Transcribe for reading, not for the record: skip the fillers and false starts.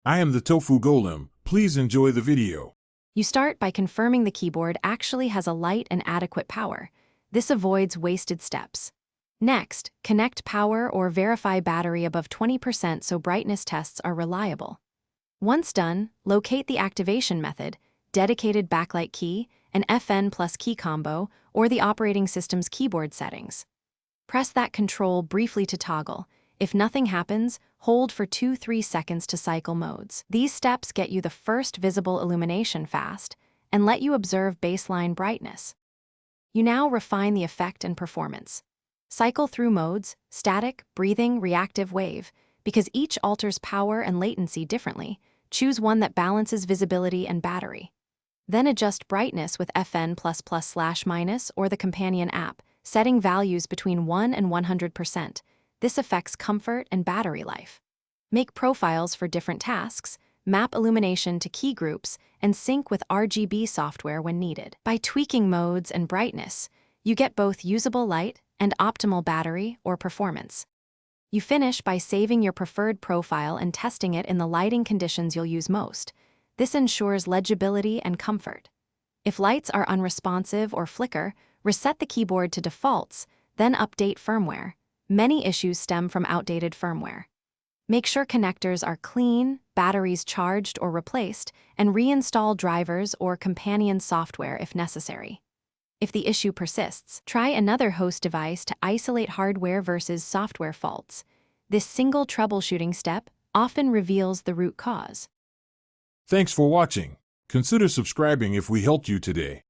I am the Tofu Golem. Please enjoy the video. You start by confirming the keyboard actually has a light and adequate power. This avoids wasted steps. Next, connect power or verify battery above 20% so brightness tests are reliable. Once done, locate the activation method, dedicated backlight key, an FN plus key combo, or the operating system's keyboard settings. Press that control briefly to toggle. If nothing happens, hold for 2-3 seconds to cycle modes. These steps get you the first visible illumination fast and let you observe baseline brightness. You now refine the effect and performance. Cycle through modes, static, breathing, reactive, wave, because each alters power and latency differently. Choose one that balances visibility and battery. Then adjust brightness with FN++/- or the companion app, setting values between 1 and 100%. This affects comfort and battery life. Make profiles for different tasks, map illumination to key groups, and sync with RGB software when needed. By tweaking modes and brightness, you get both usable light and optimal battery or performance. You finish by saving your preferred profile and testing it in the lighting conditions you'll use most. This ensures legibility and comfort. If lights are unresponsive or flicker, reset the keyboard to defaults, then update firmware. Many issues stem from outdated firmware. Make sure connectors are clean, batteries charged or replaced, and reinstall drivers or companion software if necessary. If the issue persists, try another host device to isolate hardware versus software faults. This single troubleshooting step often reveals the root cause. Thanks for watching. Consider subscribing if we helped you today.